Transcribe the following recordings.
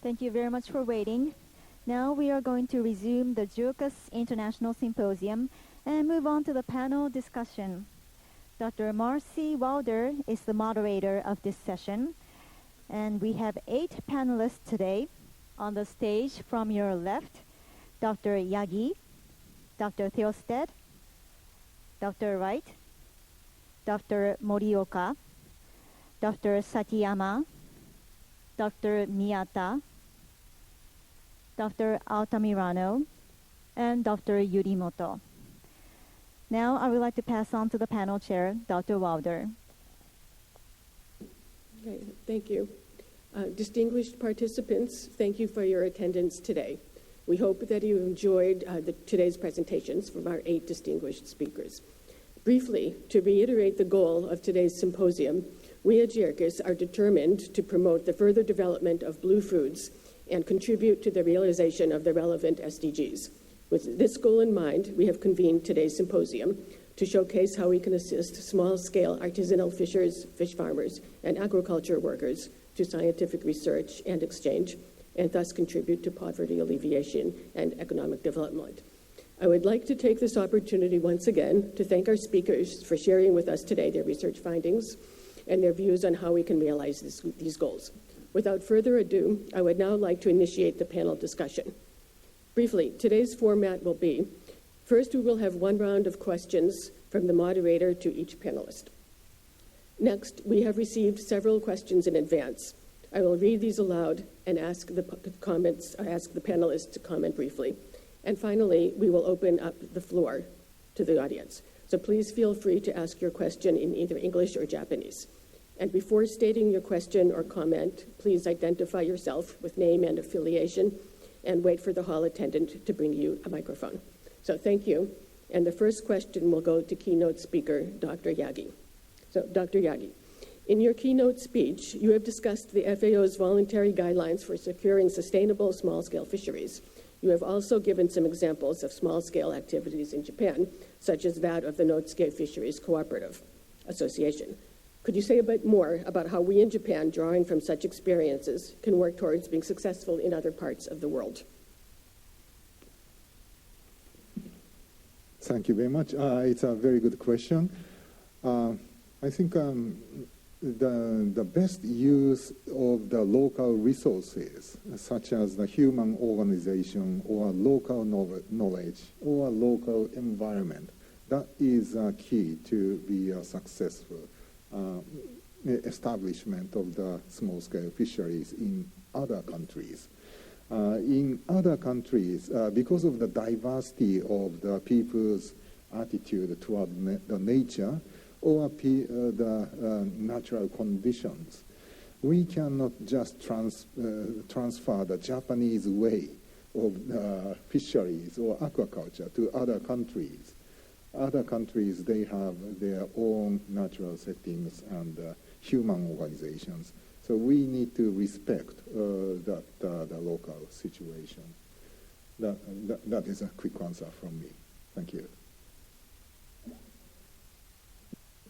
Thank you very much for waiting. Now we are going to resume the JIRCAS International Symposium and move on to the panel discussion. Dr. Marcy Wilder is the moderator of this session, and we have 8 panelists today. On the stage from your left, Dr. Yagi, Dr. Theosted, Dr. Wright, Dr. Morioka, Dr. Sakiyama, Dr. Miyata, Dr. Altamirano, and Dr. Yurimoto. Now I would like to pass on to the panel chair, Dr. Wilder. Okay, thank you. Distinguished participants, thank you for your attendance today. We hope that you enjoyed today's presentations from our 8 distinguished speakers. Briefly, to reiterate the goal of today's symposium, we at JIRCAS are determined to promote the further development of blue foods and contribute to the realization of the relevant SDGs. With this goal in mind, we have convened today's symposium to showcase how we can assist small-scale artisanal fishers, fish farmers, and aquaculture workers to scientific research and exchange, and thus contribute to poverty alleviation and economic development. I would like to take this opportunity once again to thank our speakers for sharing with us today their research findings and their views on how we can realize these goals. Without further ado, I would now like to initiate the panel discussion. Briefly, today's format will be, first we will have 1 round of questions from the moderator to each panelist. Next, we have received several questions in advance. I will read these aloud and ask the panelists to comment briefly. And finally, we will open up the floor to the audience. So please feel free to ask your question in either English or Japanese. And before stating your question or comment, please identify yourself with name and affiliation and wait for the hall attendant to bring you a microphone. So thank you. And the first question will go to keynote speaker, Dr. Yagi. So Dr. Yagi, in your keynote speech, you have discussed the FAO's voluntary guidelines for securing sustainable small-scale fisheries. You have also given some examples of small-scale activities in Japan, such as that of the Notsuke Fisheries Cooperative Association. Could you say a bit more about how we in Japan, drawing from such experiences, can work towards being successful in other parts of the world? Thank you very much. It's a very good question. I think the best use of the local resources, such as the human organization or local knowledge or local environment, that is key to be a successful establishment of the small-scale fisheries in other countries. In other countries, because of the diversity of the people's attitude toward the nature or the natural conditions, we cannot just transfer the Japanese way of fisheries or aquaculture to other countries. Other countries, they have their own natural settings and human organizations. So we need to respect the local situation. That is a quick answer from me. Thank you.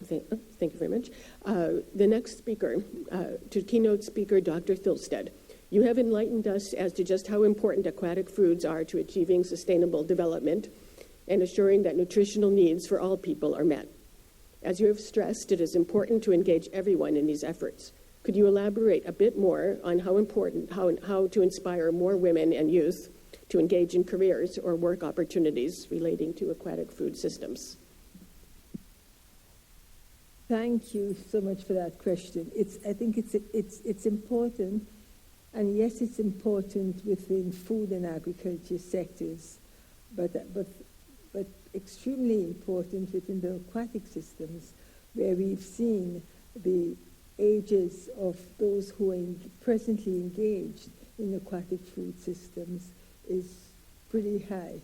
Thank you very much. The next speaker, to keynote speaker, Dr. Theosted. You have enlightened us as to just how important aquatic foods are to achieving sustainable development and assuring that nutritional needs for all people are met. As you have stressed, it is important to engage everyone in these efforts. Could you elaborate a bit more on how to inspire more women and youth to engage in careers or work opportunities relating to aquatic food systems? Thank you so much for that question. I think it's important, and yes, it's important within food and agriculture sectors, but extremely important within the aquatic systems, where we've seen the ages of those who are presently engaged in aquatic food systems is pretty high.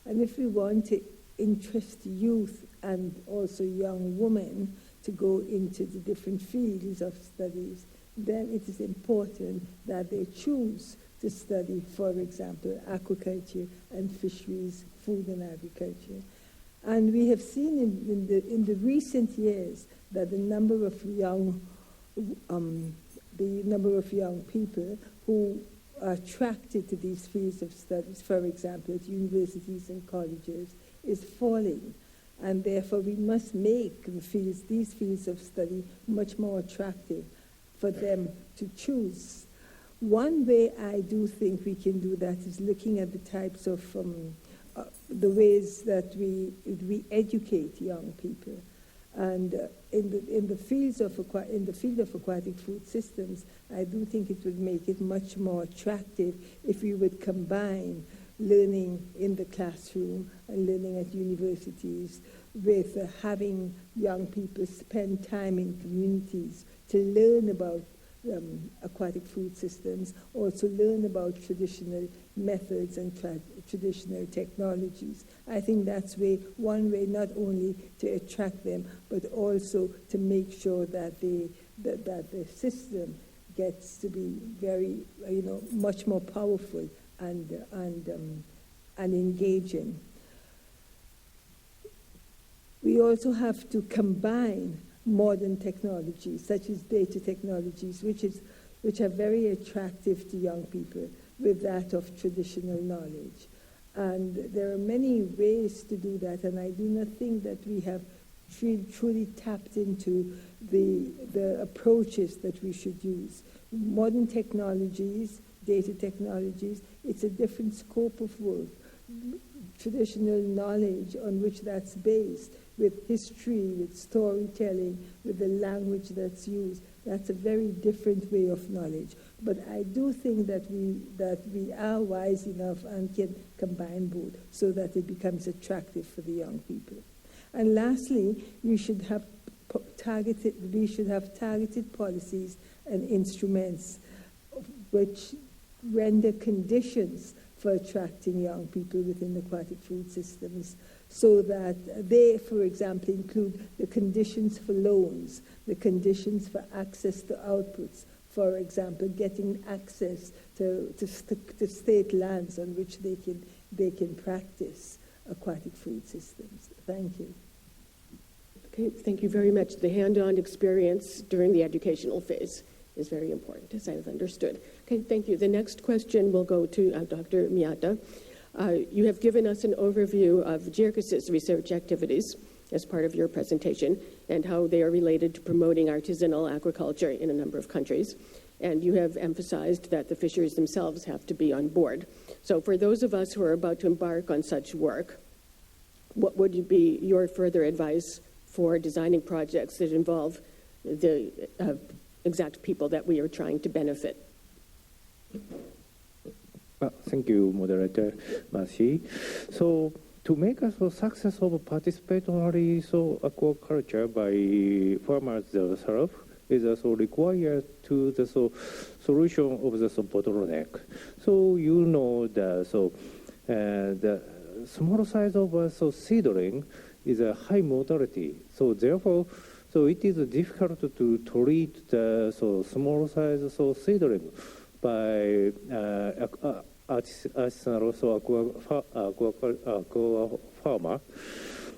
And if we want to interest youth and also young women to go into the different fields of studies, then it is important that they choose to study, for example, aquaculture and fisheries, food and agriculture. And we have seen in the recent years that the number of young people who attracted to these fields of studies, for example, at universities and colleges, is falling. And therefore, we must make these fields of study much more attractive for them to choose. One way I do think we can do that is looking at the types of, the ways that we educate young people. And in the field of aquatic food systems, I do think it would make it much more attractive if we would combine learning in the classroom and learning at universities with having young people spend time in communities to learn about aquatic food systems, also learn about traditional methods and traditional technologies. I think that's one way not only to attract them, but also to make sure that the system gets to be very, much more powerful and engaging. We also have to combine modern technologies, such as data technologies, which are very attractive to young people, with that of traditional knowledge. And there are many ways to do that, and I do not think that we have truly tapped into the approaches that we should use. Modern technologies, data technologies, it's a different scope of work. Traditional knowledge on which that's based, with history, with storytelling, with the language that's used, that's a very different way of knowledge. But I do think that we are wise enough and can combine both so that it becomes attractive for the young people. And lastly, we should have targeted policies and instruments which render conditions for attracting young people within aquatic food systems, so that they, for example, include the conditions for loans, the conditions for access to outputs, for example, getting access to state lands on which they can practice aquatic food systems. Thank you. Okay, thank you very much. The hand-on experience during the educational phase is very important, as I've understood. Okay, thank you. The next question will go to Dr. Miyata. You have given us an overview of JIRCAS' research activities as part of your presentation and how they are related to promoting artisanal aquaculture in a number of countries. And you have emphasized that the fisheries themselves have to be on board. So for those of us who are about to embark on such work, what would be your further advice for designing projects that involve the exact people that we are trying to benefit? Thank you, Moderator Marcy. So, to make a success of participatory aquaculture by farmers themselves is also required to the solution of the bottleneck. So the small size of a seedling is a high mortality. So therefore, it is difficult to treat the small size seedling by artisanal aqua farmer.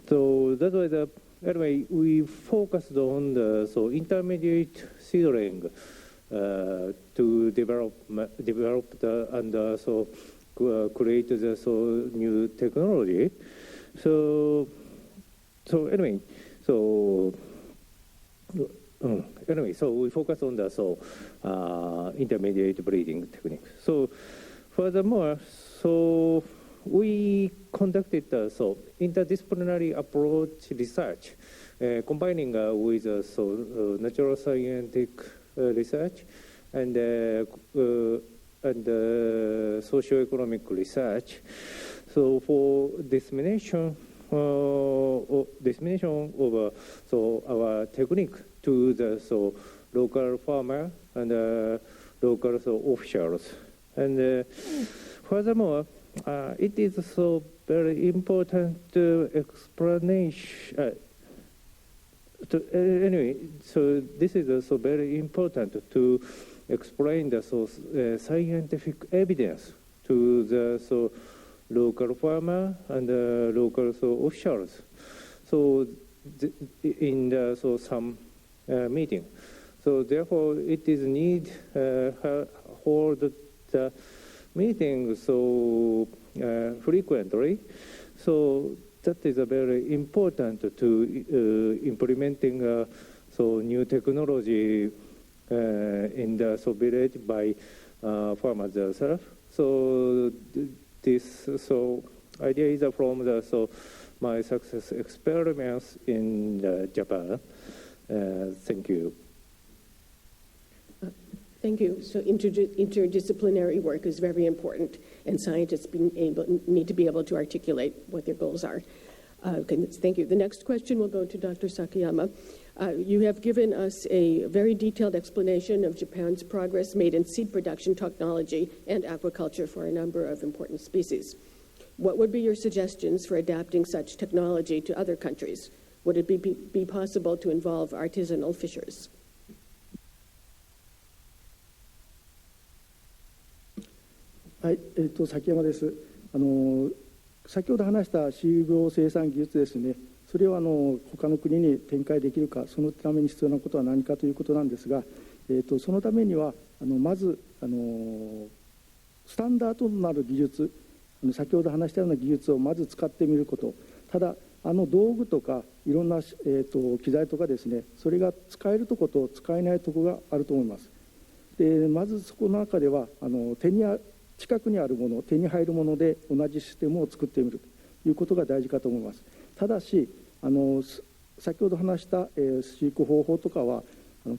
So that's why anyway we focused on the intermediate seedling to develop and create the new technology. So we focus on the intermediate breeding technique. So furthermore, we conducted interdisciplinary approach research, combining with natural scientific research and socioeconomic research. So for dissemination of our technique to the local farmer and local officials. And furthermore, it is very important explanation. This is also very important to explain the scientific evidence to the local farmer and local officials. So in some meeting. So therefore, it is need hold the meeting so frequently. So that is a very important to implementing so new technology in the village by farmers themselves. So this idea is from the my success experiments in Japan. Thank you. Thank you. So interdisciplinary work is very important, and scientists need to be able to articulate what their goals are. Thank you. The next question will go to Dr. Sakayama. You have given us a very detailed explanation of Japan's progress made in seed production technology and aquaculture for a number of important species. What would be your suggestions for adapting such technology to other countries? Would it be possible to involve artisanal fishers? はい、崎山です。先ほど話した飼料生産技術ですね、それを他の国に展開できるか、そのために必要なことは何かということなんですが、そのためにはまずスタンダードとなる技術、先ほど話したような技術をまず使ってみること。ただ道具とかいろんな、機材とかですね、それが使えるところと使えないところがあると思います。でまずそこの中では近くにあるもの、手に入るもので同じシステムを作ってみるということが大事かと思います。ただし先ほど話した、飼育方法とかは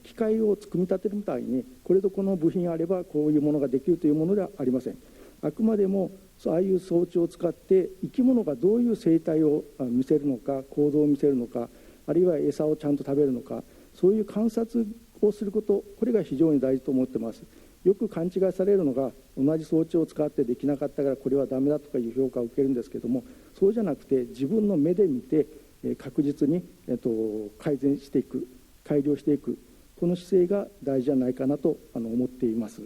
機械を組み立てるみたいにこれとこの部品あればこういうものができるというものではありません。あくまでもああいう装置を使って生き物がどういう生態を見せるのか、行動を見せるのか、あるいは餌をちゃんと食べるのか、そういう観察をすること、これが非常に大事と思っています。よく勘違いされるのが、同じ装置を使ってできなかったからこれはダメだとかいう評価を受けるんですけども、そうじゃなくて自分の目で見て確実に改善していく、改良していく、この姿勢が大事じゃないかなと思っています。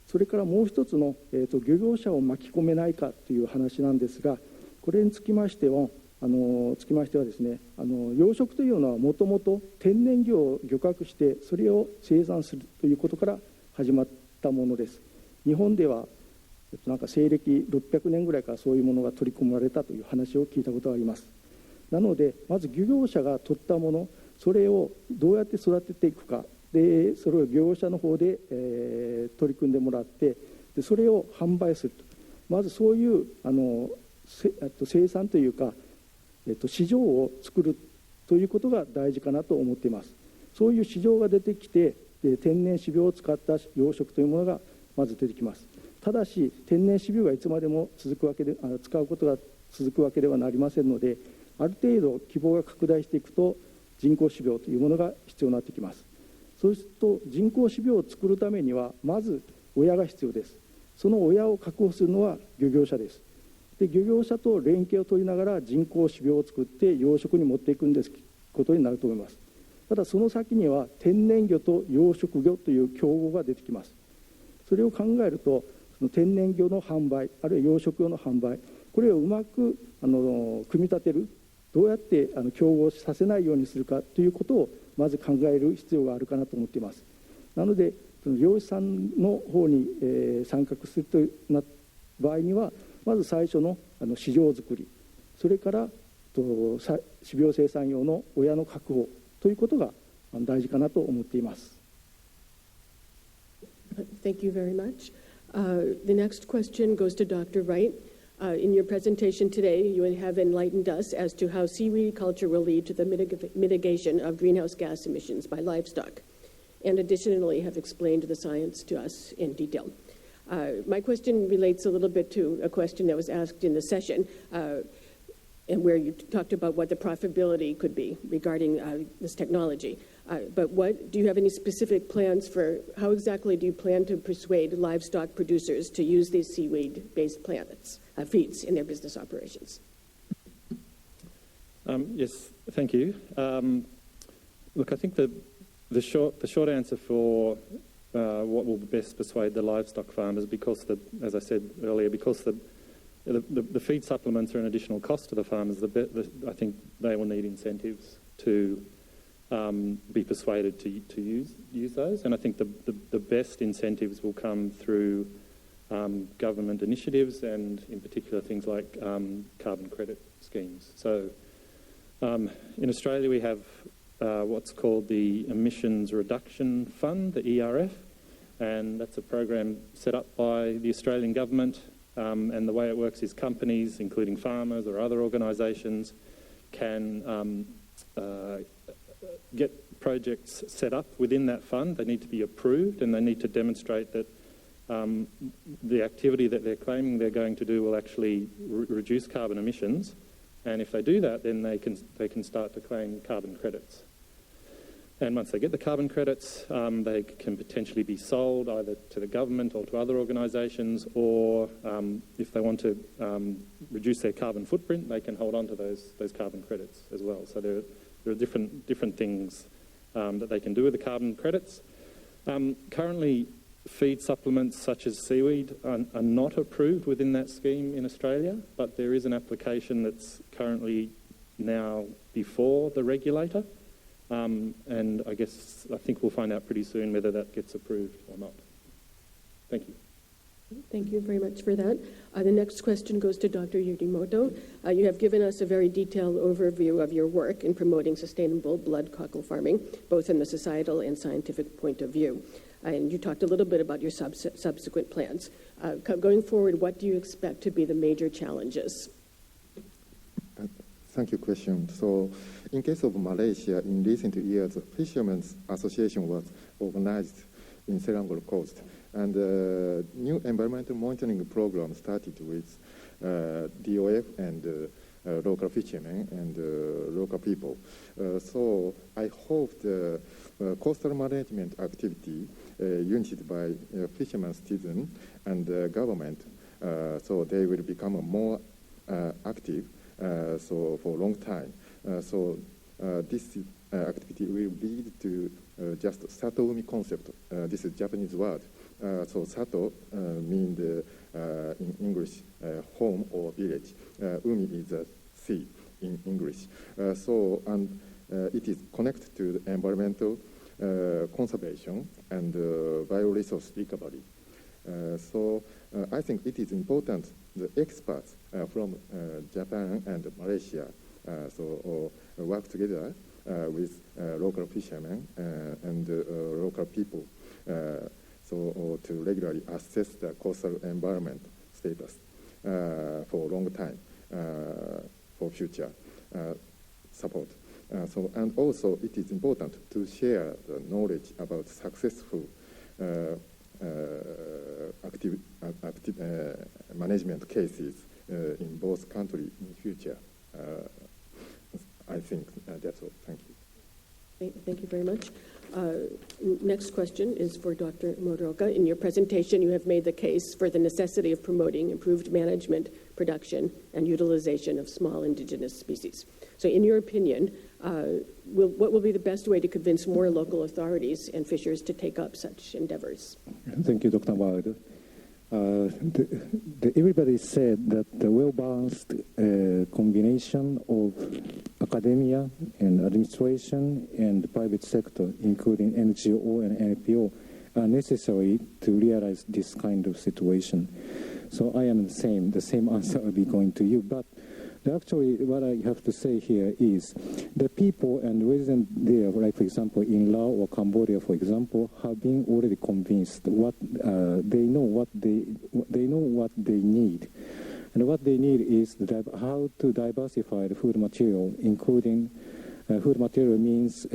それからもう一つの、漁業者を巻き込めないかという話なんですが、これにつきましてはですね、養殖というのはもともと天然魚を漁獲してそれを生産するということから始まったものです。日本では西暦600年ぐらいからそういうものが取り込まれたという話を聞いたことがあります。なのでまず漁業者が取ったもの、それをどうやって育てていくかで、それを漁業者の方で、取り組んでもらって、でそれを販売すると、まずそういう生産というか、市場を作るということが大事かなと思っています。そういう市場が出てきて、天然種苗を使った養殖というものがまず出てきます。ただし天然種苗がいつまでも使うことが続くわけではなりませんので、ある程度規模が拡大していくと人工種苗というものが必要になってきます。そうすると人工種苗を作るためにはまず親が必要です。その親を確保するのは漁業者です。で漁業者と連携を取りながら人工種苗を作って養殖に持っていくことになると思います。ただその先には天然魚と養殖魚という競合が出てきます。それを考えるとその天然魚の販売、あるいは養殖魚の販売、これをうまく組み立てる、どうやって競合させないようにするかということをまず考える必要があるかなと思っています。なので漁師さんの方に、参画するという場合にはまず最初の市場づくり、それから種苗生産用の親の確保ということが大事かなと思っています。Thank you very much. The next question goes to Dr. Wright. In your presentation today, you have enlightened us as to how seaweed culture will lead to the mitigation of greenhouse gas emissions by livestock, and additionally have explained the science to us in detail. My question relates a little bit to a question that was asked in the session, and where you talked about what the profitability could be regarding this technology. But do you have any specific plans for how exactly do you plan to persuade livestock producers to use these seaweed-based feeds in their business operations? Yes, thank you. Look, I think the short answer for what will best persuade the livestock farmers, because as I said earlier, because the feed supplements are an additional cost to the farmers, I think they will need incentives to be persuaded to use those. And I think the best incentives will come through government initiatives and in particular things like carbon credit schemes. So in Australia we have what's called the Emissions Reduction Fund, the ERF, and that's a program set up by the Australian government, and the way it works is companies, including farmers or other organisations, can get projects set up within that fund. They need to be approved and they need to demonstrate that the activity that they're claiming they're going to do will actually reduce carbon emissions, and if they do that, then they can start to claim carbon credits. And once they get the carbon credits, they can potentially be sold either to the government or to other organisations, or if they want to reduce their carbon footprint, they can hold on to those carbon credits as well. So there are different things that they can do with the carbon credits. Currently, feed supplements such as seaweed are not approved within that scheme in Australia, but there is an application that's currently now before the regulator. And I think we'll find out pretty soon whether that gets approved or not. Thank you. Thank you very much for that. The next question goes to Dr. Yukimoto. You have given us a very detailed overview of your work in promoting sustainable blood cockle farming, both in the societal and scientific point of view. And you talked a little bit about your subsequent plans. Going forward, what do you expect to be the major challenges? Thank you, question. So, in case of Malaysia, in recent years, Fishermen's Association was organized in Selangor Coast, and new environmental monitoring program started with DOF and local fishermen and local people. So, I hope the coastal management activity united by fishermen, citizens, and government, so they will become more active. So for a long time. So this activity will lead to just Satoumi concept. This is Japanese word. So Sato means in English home or village. Umi is a sea in English. And it is connected to the environmental conservation and bioresource recovery. I think it is important the experts from Japan and Malaysia work together with local fishermen and local people to regularly assess the coastal environment status for a long time for future support. And also it is important to share the knowledge about successful active management cases in both countries in future. I think that's all. Thank you. Thank you very much. Next question is for Dr. Muraoka. In your presentation, you have made the case for the necessity of promoting improved management, production, and utilization of small indigenous species. So in your opinion, what will be the best way to convince more local authorities and fishers to take up such endeavors? Thank you, Dr. Wilder. Everybody said that the well-balanced combination of academia and administration and the private sector, including NGO and NPO, are necessary to realize this kind of situation. So I am the same answer will be going to you. But actually, what I have to say here is the people and residents there, like for example in Laos or Cambodia, for example, have been already convinced what they know what they need, and what they need is how to diversify the food material, including food material means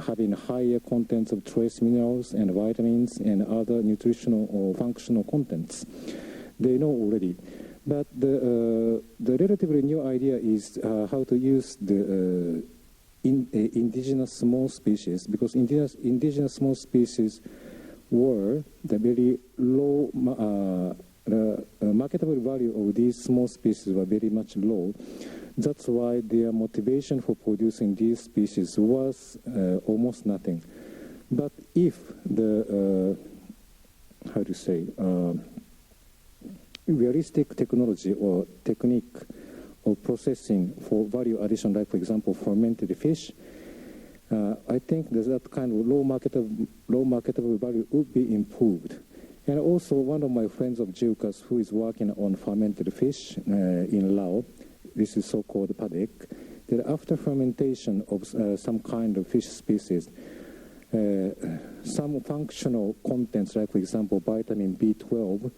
having higher contents of trace minerals and vitamins and other nutritional or functional contents. They know already. But the relatively new idea is how to use the indigenous small species, because indigenous small species were the very low, the marketable value of these small species were very much low. That's why their motivation for producing these species was almost nothing. But if the, realistic technology or technique of processing for value addition, like for example fermented fish, I think that kind of low marketable value would be improved. And also, one of my friends of JIRCAS who is working on fermented fish in Laos, this is so-called paddock, that after fermentation of some kind of fish species, some functional contents, like for example vitamin B12,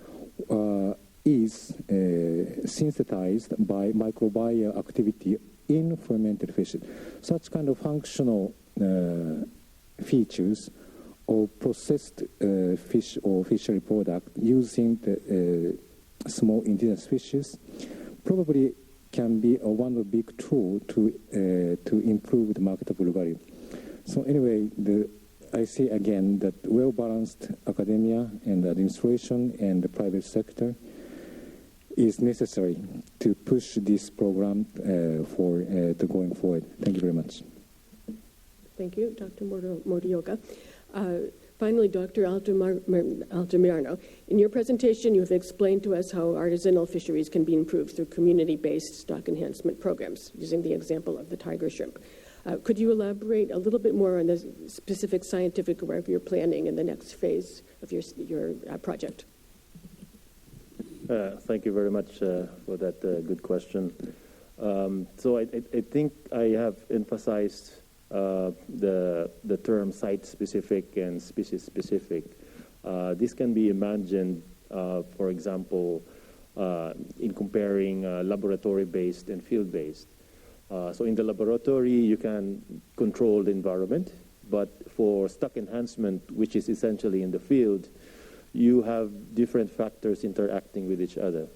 is synthesized by microbial activity in fermented fish. Such kind of functional features of processed fish or fishery product using the small indigenous species probably can be one big tool to improve the marketable value. So anyway, I see again that well-balanced academia and administration and the private sector is necessary to push this program to going forward. Thank you very much. Thank you, Dr. Morioka. Finally, Dr. Altamirano, in your presentation you have explained to us how artisanal fisheries can be improved through community-based stock enhancement programs, using the example of the tiger shrimp. Could you elaborate a little bit more on the specific scientific work you're planning in the next phase of your project? Thank you very much for that good question. So I think I have emphasized the term site-specific and species-specific. This can be imagined, for example, in comparing laboratory-based and field-based. So in the laboratory, you can control the environment, but for stock enhancement, which is essentially in the field, you have different factors interacting with each other.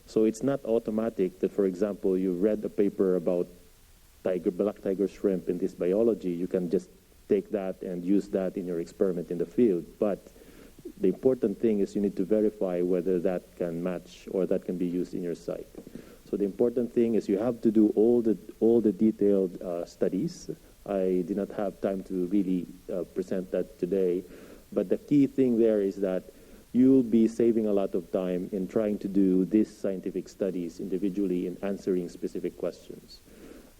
So it's not automatic that, for example, you read a paper about black tiger shrimp in this biology, you can just take that and use that in your experiment in the field. But the important thing is you need to verify whether that can match or that can be used in your site. So the important thing is you have to do all the detailed studies. I did not have time to really present that today, but the key thing there is that you'll be saving a lot of time in trying to do these scientific studies individually in answering specific questions.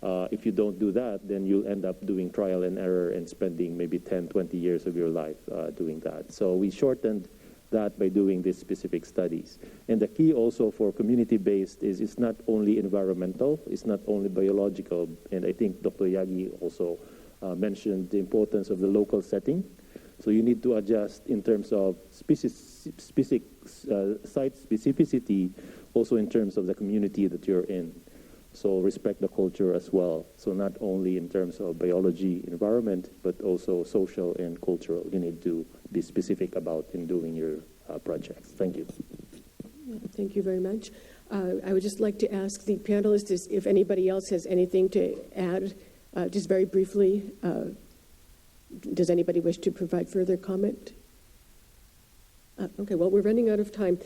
If you don't do that, then you'll end up doing trial and error and spending maybe 10, 20 years of your life doing that. So we shortened that by doing these specific studies. And the key also for community-based is it's not only environmental, it's not only biological, and I think Dr. Yagi also mentioned the importance of the local setting. So you need to adjust in terms of site specificity, also in terms of the community that you're in. So respect the culture as well. So not only in terms of biology, environment, but also social and cultural. You need to be specific about in doing your projects. Thank you. Thank you very much. I would just like to ask the panelists if anybody else has anything to add, just very briefly. Does anybody wish to provide further comment? Okay, well, we're running out of time.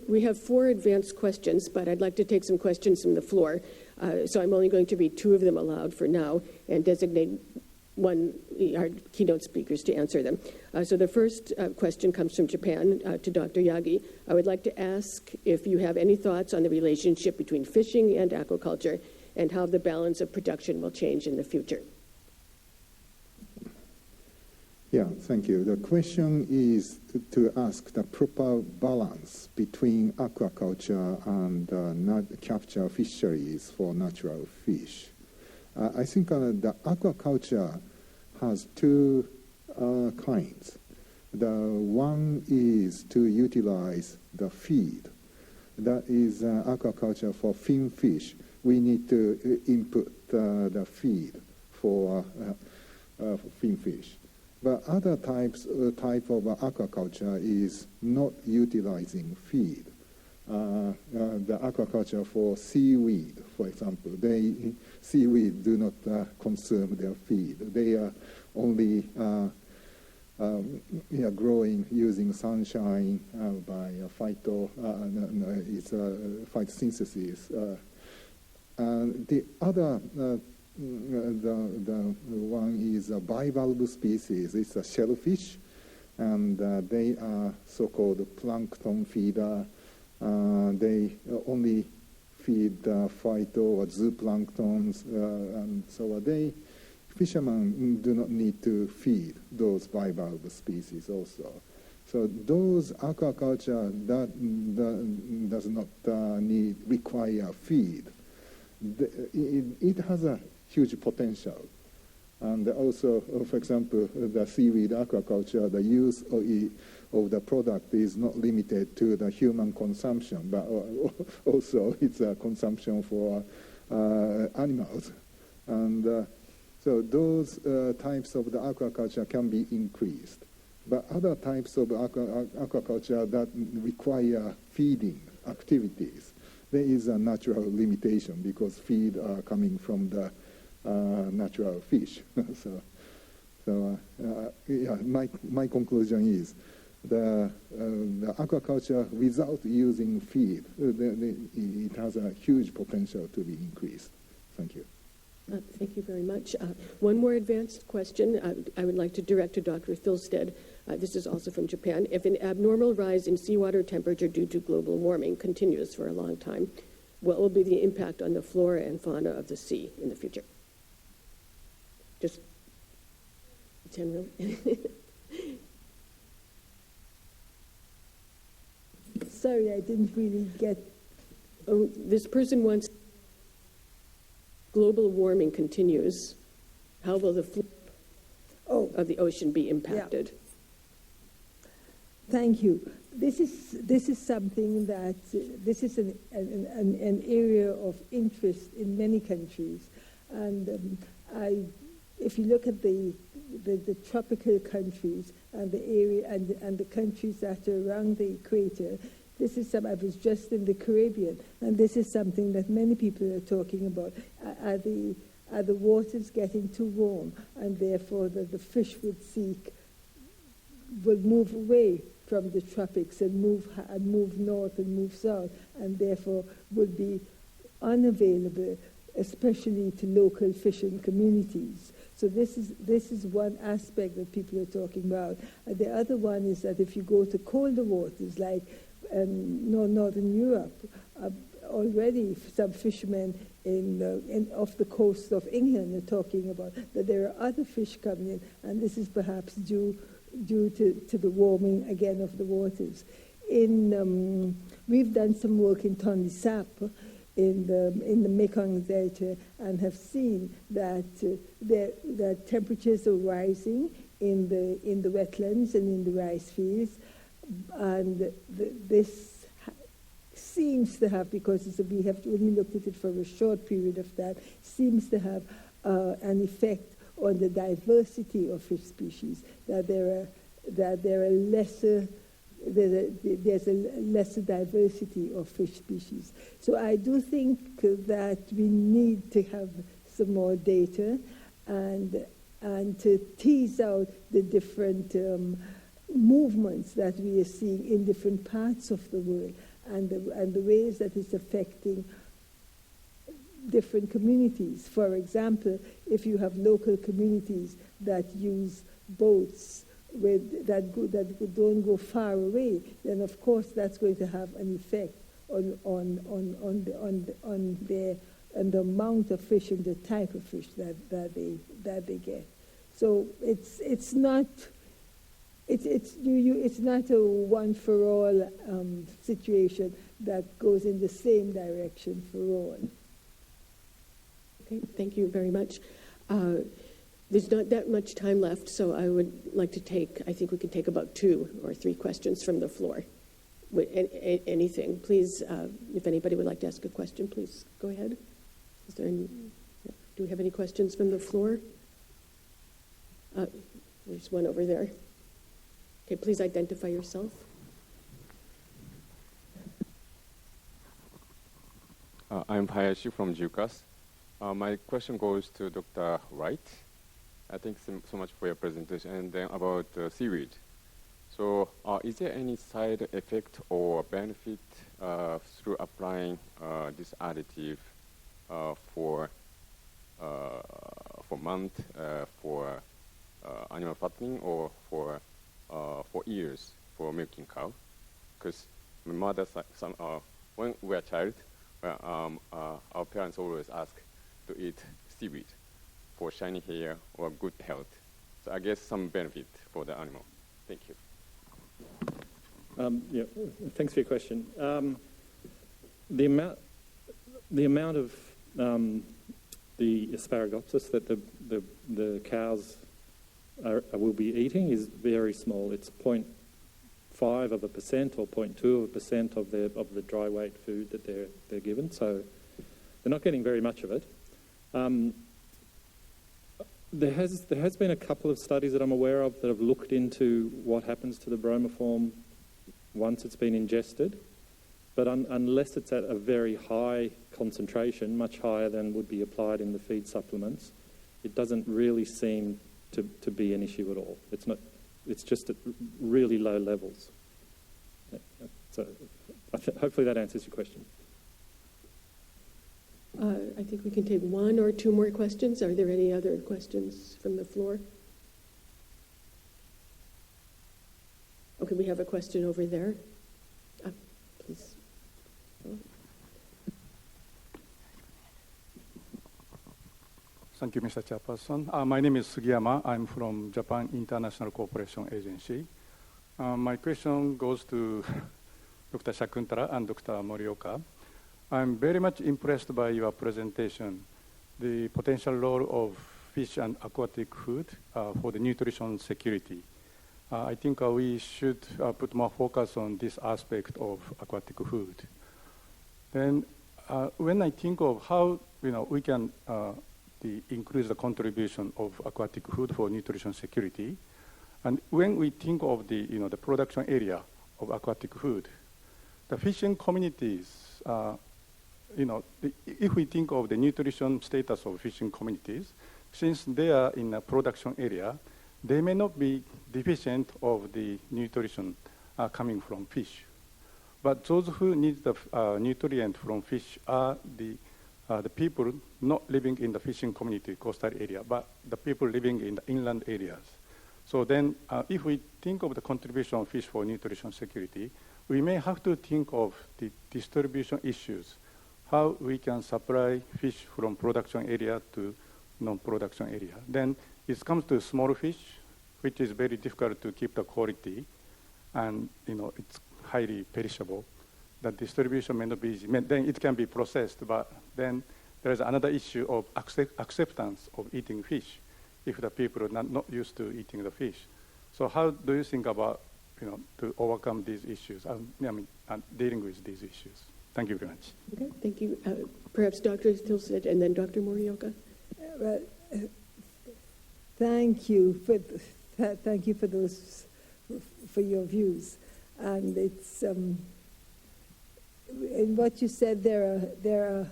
We have 4 advanced questions, but I'd like to take some questions from the floor. So I'm only going to read 2 of them aloud for now and designate our keynote speakers to answer them. So the first question comes from Japan to Dr. Yagi. I would like to ask if you have any thoughts on the relationship between fishing and aquaculture and how the balance of production will change in the future. Yeah, thank you. The question is to ask the proper balance between aquaculture and capture fisheries for natural fish. I think the aquaculture has 2 kinds. The one is to utilize the feed. That is aquaculture for fin fish. We need to input the feed for fin fish. But other type of aquaculture is not utilizing feed. The aquaculture for seaweed, for example, seaweed do not consume their feed. They are only growing using sunshine by photosynthesis. The other the one is a bivalve species. It's a shellfish, and they are so-called plankton feeder. They only feed phyto or zooplanktons, and so they fishermen do not need to feed those bivalve species also. So those aquaculture that does not require feed, it has a huge potential. And also, for example, the seaweed aquaculture, the use of the product is not limited to the human consumption, but also it's a consumption for animals. And so those types of the aquaculture can be increased. But other types of aquaculture that require feeding activities, there is a natural limitation because feed are coming from the natural fish. My conclusion is the aquaculture without using feed, it has a huge potential to be increased. Thank you. Thank you very much. One more advanced question I would like to direct to Dr. Thilsted. This is also from Japan. If an abnormal rise in seawater temperature due to global warming continues for a long time, what will be the impact on the flora and fauna of the sea in the future? Just general. Sorry, I didn't really get. Oh, this person wants global warming continues. How will the flora of the ocean be impacted? Yeah. Thank you. This is something that this is an area of interest in many countries, and if you look at the tropical countries and the area and the countries that are around the equator, this is I was just in the Caribbean, and this is something that many people are talking about. Are the waters getting too warm, and therefore the fish will move away from the tropics and move north and move south, and therefore will be unavailable, especially to local fishing communities. So this is one aspect that people are talking about. The other one is that if you go to colder waters like Northern Europe, already some fishermen off the coast of England are talking about that there are other fish coming in, and this is perhaps due to the warming again of the waters. We've done some work in Tonle Sap in the Mekong Delta and have seen that that temperatures are rising in the wetlands and in the rice fields, and this seems to have, because we have only looked at it for a short period of time, seems to have an effect on the diversity of fish species. There's a lesser diversity of fish species. So I do think that we need to have some more data and to tease out the different movements that we are seeing in different parts of the world and the ways that it's affecting different communities. For example, if you have local communities that use boats that don't go far away, then of course that's going to have an effect on the amount of fish and the type of fish that they get. So it's not a one for all situation that goes in the same direction for all. Okay, thank you very much. There's not that much time left, so I would like to I think we can take about 2 or 3 questions from the floor. Anything. Please, if anybody would like to ask a question, please go ahead. Is there any? Do we have any questions from the floor? There's one over there. Okay, please identify yourself. I'm Hayashi from JIRCAS. My question goes to Dr. Wright. Thanks so much for your presentation. And then about seaweed. So is there any side effect or benefit through applying this additive for mount, for animal fattening, or for ears for milking cow? Because my mother, when we were a child, our parents always ask to eat seaweed. for shiny hair or good health. So I guess some benefit for the animal. Thank you. Yeah, thanks for your question. The amount of the asparaginopsis that the cows will be eating is very small. It's 0.5% or 0.2% of the dry weight food that they're given. So they're not getting very much of it. There has been a couple of studies that I'm aware of that have looked into what happens to the bromoform once it's been ingested, but unless it's at a very high concentration, much higher than would be applied in the feed supplements, it doesn't really seem to be an issue at all. It's just at really low levels. So hopefully that answers your question. I think we can take one or two more questions. Are there any other questions from the floor? Okay, we have a question over there. Please. Thank you, Mr. Chairperson. My name is Sugiyama. I'm from Japan International Cooperation Agency. My question goes to Dr. Shakuntala and Dr. Morioka. I'm very much impressed by your presentation, the potential role of fish and aquatic food for the nutrition security. I think we should put more focus on this aspect of aquatic food. Then, when I think of how we can increase the contribution of aquatic food for nutrition security, and when we think of the production area of aquatic food, the fishing communities. If we think of the nutrition status of fishing communities, since they are in a production area, they may not be deficient of the nutrition coming from fish. But those who need the nutrient from fish are the people not living in the fishing community coastal area, but the people living in the inland areas. So then, if we think of the contribution of fish for nutrition security, we may have to think of the distribution issues, how we can supply fish from production area to non-production area. Then it comes to small fish, which is very difficult to keep the quality, and it's highly perishable. The distribution may not be easy. Then it can be processed, but then there is another issue of acceptance of eating fish if the people are not used to eating the fish. So how do you think about to overcome these issues? Dealing with these issues. Thank you very much. Okay, thank you. Perhaps Dr. Tilsit and then Dr. Morioka. Well, thank you for your views, and it's in what you said there are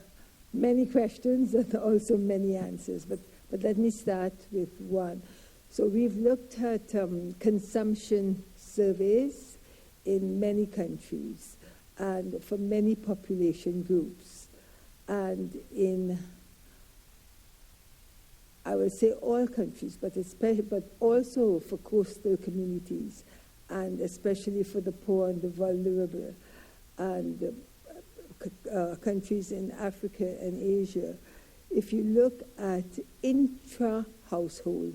many questions and also many answers, but let me start with one. So we've looked at consumption surveys in many countries and for many population groups, and in, I would say, all countries, but also for coastal communities, and especially for the poor and the vulnerable, and countries in Africa and Asia. If you look at intra-household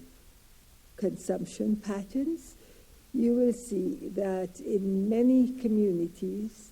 consumption patterns, you will see that in many communities,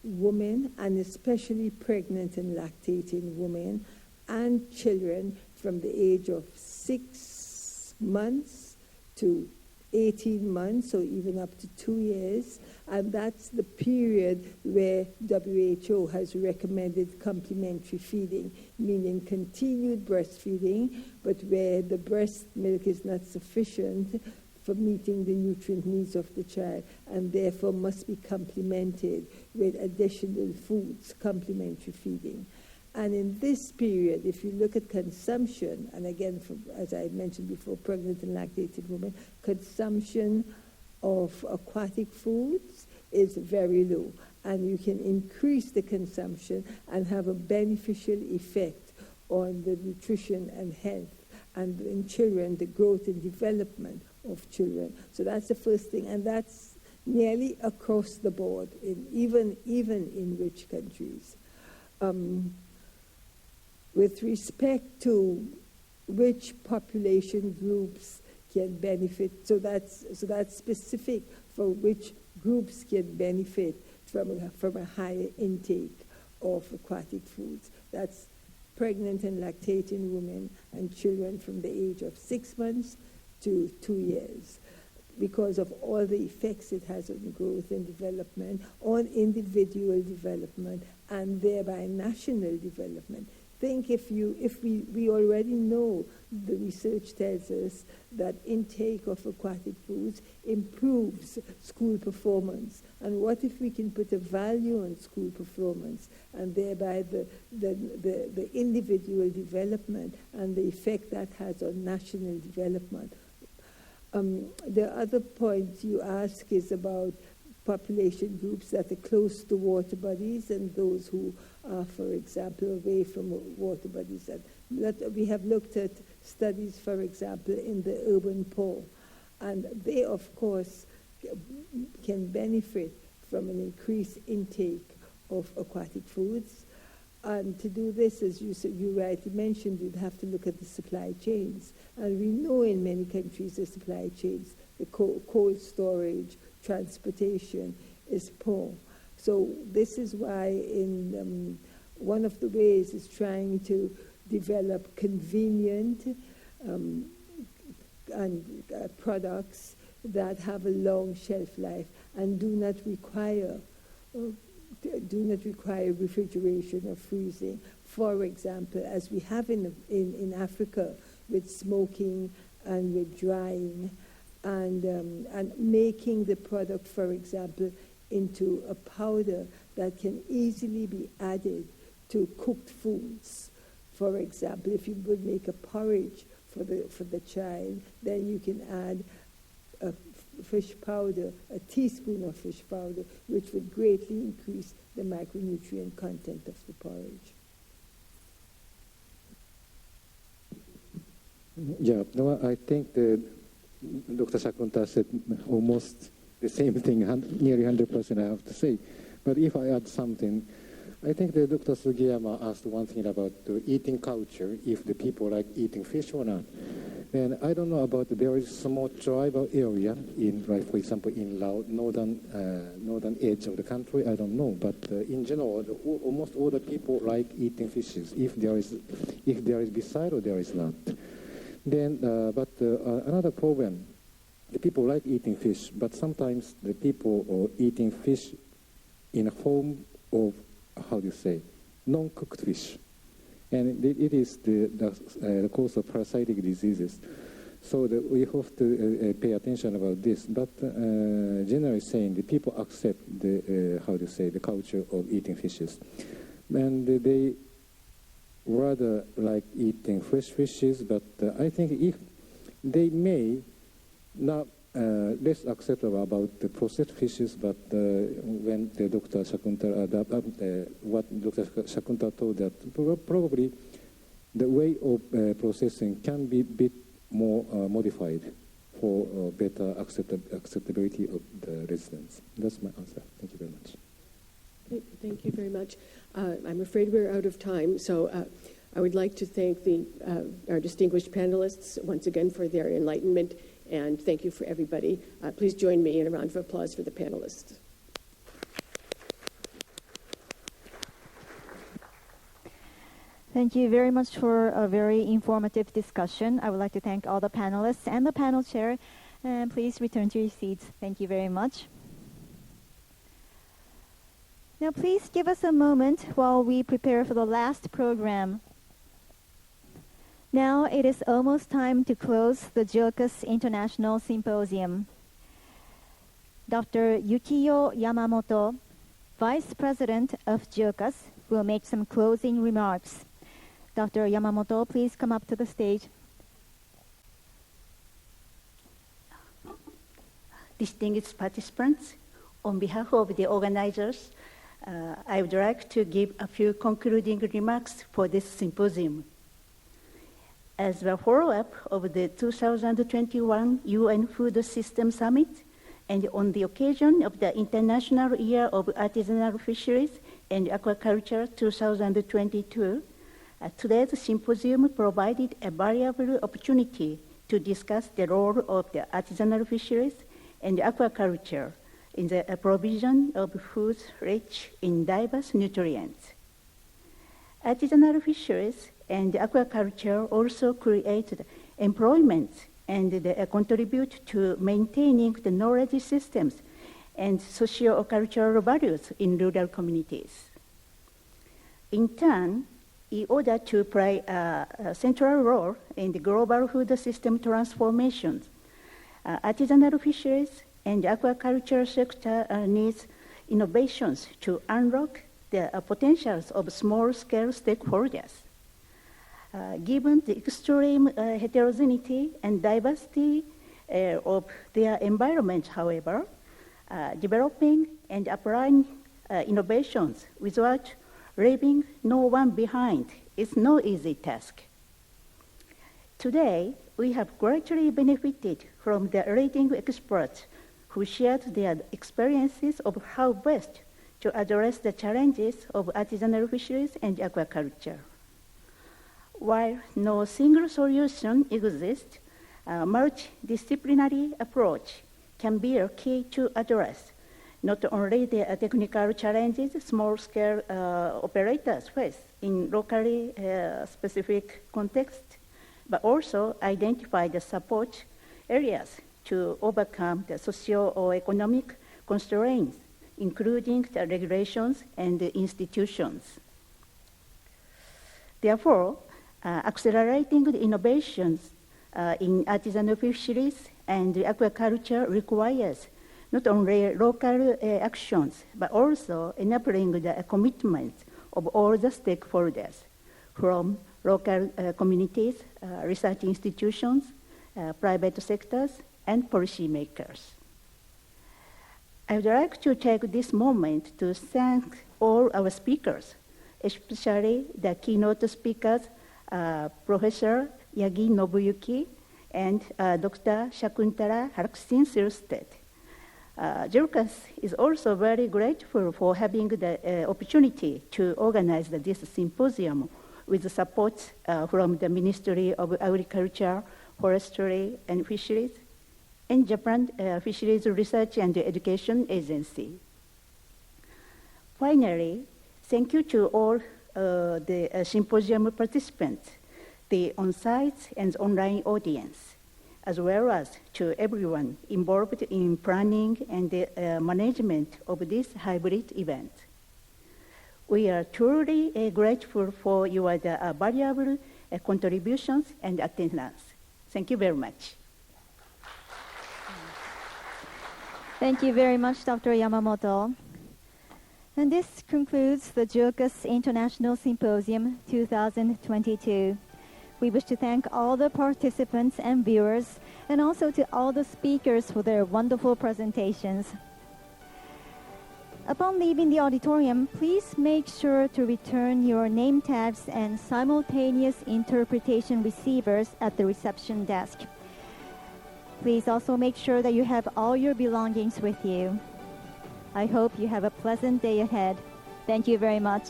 women, and especially pregnant and lactating women, and children from the age of 6 months to 18 months, or even up to 2 years, and that's the period where WHO has recommended complementary feeding, meaning continued breastfeeding, but where the breast milk is not sufficient for meeting the nutrient needs of the child, and therefore must be complemented with additional foods, complementary feeding. And in this period, if you look at consumption, and again, as I mentioned before, pregnant and lactating women, consumption of aquatic foods is very low. And you can increase the consumption and have a beneficial effect on the nutrition and health, and in children, the growth and development of children. So that's the first thing, and that's nearly across the board, even in rich countries. With respect to which population groups can benefit. So that's specific for which groups can benefit from a higher intake of aquatic foods. That's pregnant and lactating women and children from the age of 6 months to 2 years, because of all the effects it has on growth and development, on individual development, and thereby national development. Think if we already know, the research tells us that intake of aquatic foods improves school performance. And what if we can put a value on school performance and thereby the individual development and the effect that has on national development? The other point you ask is about population groups that are close to water bodies and those who are, for example, away from water bodies. And we have looked at studies, for example, in the urban poor, and they, of course, can benefit from an increased intake of aquatic foods. And to do this, as you rightly mentioned, you'd have to look at the supply chains. And we know in many countries the supply chains, the cold storage, transportation is poor. So this is why one of the ways is trying to develop convenient products that have a long shelf life and do not require refrigeration or freezing. For example, as we have in Africa with smoking and with drying, and making the product, for example, into a powder that can easily be added to cooked foods. For example, if you would make a porridge for the child, then you can add a fish powder, a teaspoon of fish powder, which would greatly increase the micronutrient content of the porridge. Yeah, no, I think Dr. Shakunta said almost the same thing, nearly 100% I have to say. But if I add something, I think that Dr. Sugiyama asked one thing about the eating culture, if the people like eating fish or not. And I don't know about, there is small tribal area in, like, for example, in Laos, northern edge of the country, I don't know. But in general, almost all the people like eating fishes, if there is beside or there is not. Then, another problem, the people like eating fish, but sometimes the people are eating fish in a form of, how do you say, non-cooked fish. And it is the cause of parasitic diseases. So we have to pay attention about this. But generally saying, the people accept the culture of eating fishes. And they rather like eating fresh fishes, but I think if they may not less acceptable about the processed fishes, but when the Dr. Shakunta, what Dr. Shakunta told that probably the way of processing can be a bit more modified for better acceptability of the residents. That's my answer. Thank you very much. Thank you very much. I'm afraid we're out of time, so I would like to thank our distinguished panelists once again for their enlightenment, and thank you for everybody. Please join me in a round of applause for the panelists. Thank you very much for a very informative discussion. I would like to thank all the panelists and the panel chair, and please return to your seats. Thank you very much. Now please give us a moment while we prepare for the last program. Now it is almost time to close the JIRCAS International Symposium. Dr. Yukiyo Yamamoto, Vice President of JIRCAS, will make some closing remarks. Dr. Yamamoto, please come up to the stage. Distinguished participants, on behalf of the organizers, I would like to give a few concluding remarks for this symposium. As a follow-up of the 2021 UN Food System Summit, and on the occasion of the International Year of Artisanal Fisheries and Aquaculture 2022, Today's symposium provided a valuable opportunity to discuss the role of the artisanal fisheries and aquaculture in the provision of foods rich in diverse nutrients. Artisanal fisheries and aquaculture also create employment and they contribute to maintaining the knowledge systems and socio-cultural values in rural communities. In turn, in order to play a central role in the global food system transformation, artisanal fisheries and aquaculture sector needs innovations to unlock the potentials of small-scale stakeholders. Given the extreme heterogeneity and diversity of their environment, however, developing and applying innovations without leaving no one behind is no easy task. Today, we have greatly benefited from the leading experts who shared their experiences of how best to address the challenges of artisanal fisheries and aquaculture. While no single solution exists, a multidisciplinary approach can be a key to address not only the technical challenges small-scale operators face in locally specific contexts, but also identify the support areas to overcome the socio-economic constraints, including the regulations and the institutions. Therefore, accelerating the innovations in artisanal fisheries and aquaculture requires not only local actions, but also enabling the commitment of all the stakeholders, from local communities, research institutions, private sectors, and policymakers. I would like to take this moment to thank all our speakers, especially the keynote speakers, Professor Yagi Nobuyuki and Dr. Shakuntala Haraksin-Silstedt. JIRCAS is also very grateful for having the opportunity to organize this symposium with support from the Ministry of Agriculture, Forestry, and Fisheries, and Japan Fisheries Research and Education Agency. Finally, thank you to all the symposium participants, the on-site and online audience, as well as to everyone involved in planning and the management of this hybrid event. We are truly grateful for your valuable contributions and attendance. Thank you very much. Thank you very much, Dr. Yamamoto. And this concludes the JIRCAS International Symposium 2022. We wish to thank all the participants and viewers, and also to all the speakers for their wonderful presentations. Upon leaving the auditorium, please make sure to return your name tags and simultaneous interpretation receivers at the reception desk. Please also make sure that you have all your belongings with you. I hope you have a pleasant day ahead. Thank you very much.